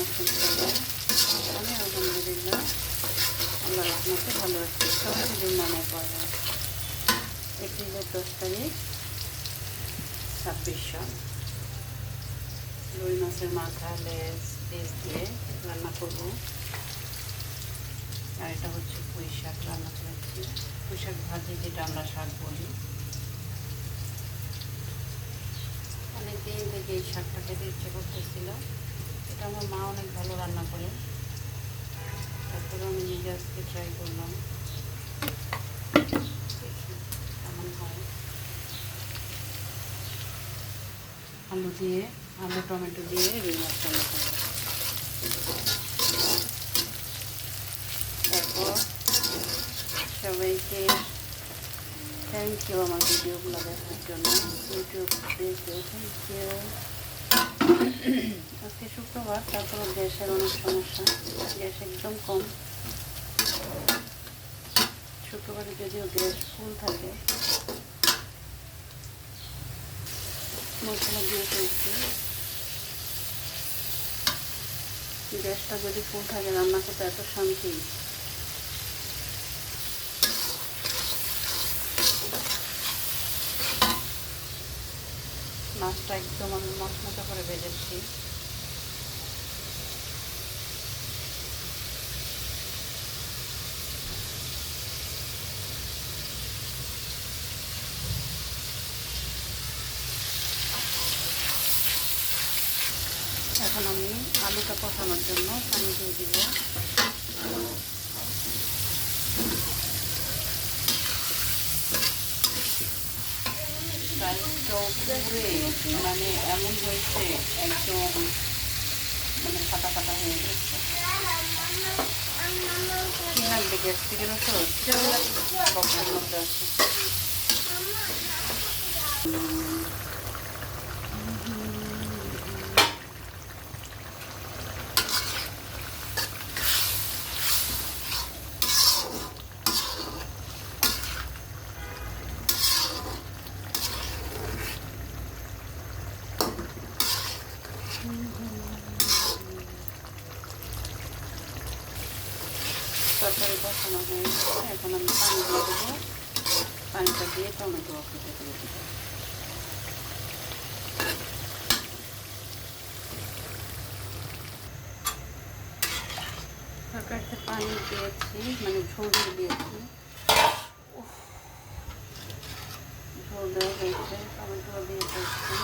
আছেন সবাই? আমি আলহামদুলিল্লাহ আল্লাহর রহমতে ভালো আছি। সবাই জুম্মানের পরে এপ্রিলের 10 তারিখ 26 সাল। রুই মাছের মাথা লেজ পেঁয়াজ দিয়ে রান্না করবো। আর এটা হচ্ছে পুঁই শাক রান্না করেছি, পুঁই শাক ভাজি, যেটা আমরা শাক বলি। অনেক দিন থেকে এই শাকটা খেতে ইচ্ছে করতেছিল। এটা আমার মা অনেক ভালো রান্না করে, তারপরে আমি নিজে আজকে ট্রাই করলাম, দেখি কেমন হয়। আলু টমেটো দিয়ে রুই মাছ রান্না করবো। তারপর সবাইকে থ্যাংক ইউ আমার ভিডিওগুলো দেখার জন্য, ইউটিউব পেজে থ্যাংক ইউ। আজকে শুক্রবার, তারপর গ্যাসের অনেক সমস্যা, গ্যাস একদম কম। শুক্রবারে যদিও গ্যাস ফুল থাকে, মশলা দিয়ে ফেলছি। গ্যাসটা যদি ফুল থাকে রান্না করতে এত শান্তি। মাছটা একদম আমি মশমশা করে ভেজেছি। এখন আমি আলুটা কষানোর জন্য পানি দিয়ে দিব। চালটাও পুরে মানে এমন হয়েছে, একদম মানে ফাটা ফাটা হয়ে গেছে। কি লাগবে গ্যাস থেকে ওষুধ বক্সের মধ্যে আছে। তরকারি কষানো হয়ে গেছে, এখন আমি পানি দিয়ে দেবো। পানিটা দিয়ে টমেটো কেটে করে দেবো। তরকারিতে পানি দিয়েছি, মানে ঝোল দিয়েছি। ঝোল দেওয়া হয়েছে, টমেটো দিয়ে দিচ্ছি।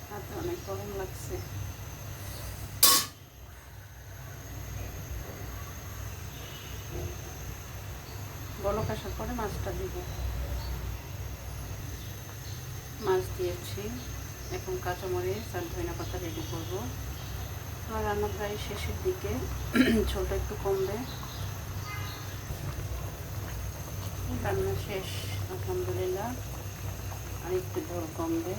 হাতে অনেক গরম লাগছে। বলক আসার পরে মাছটা দিব। মাছ দিয়েছি, এখন কাঁচামরিচ আর ধনিয়া পাতা রেডি করবো। আমার রান্না প্রায় শেষের দিকে, ঝোলটা একটু কমবে। রান্না শেষ আলহামদুলিল্লাহ, আর একটু ঝোল কমবে।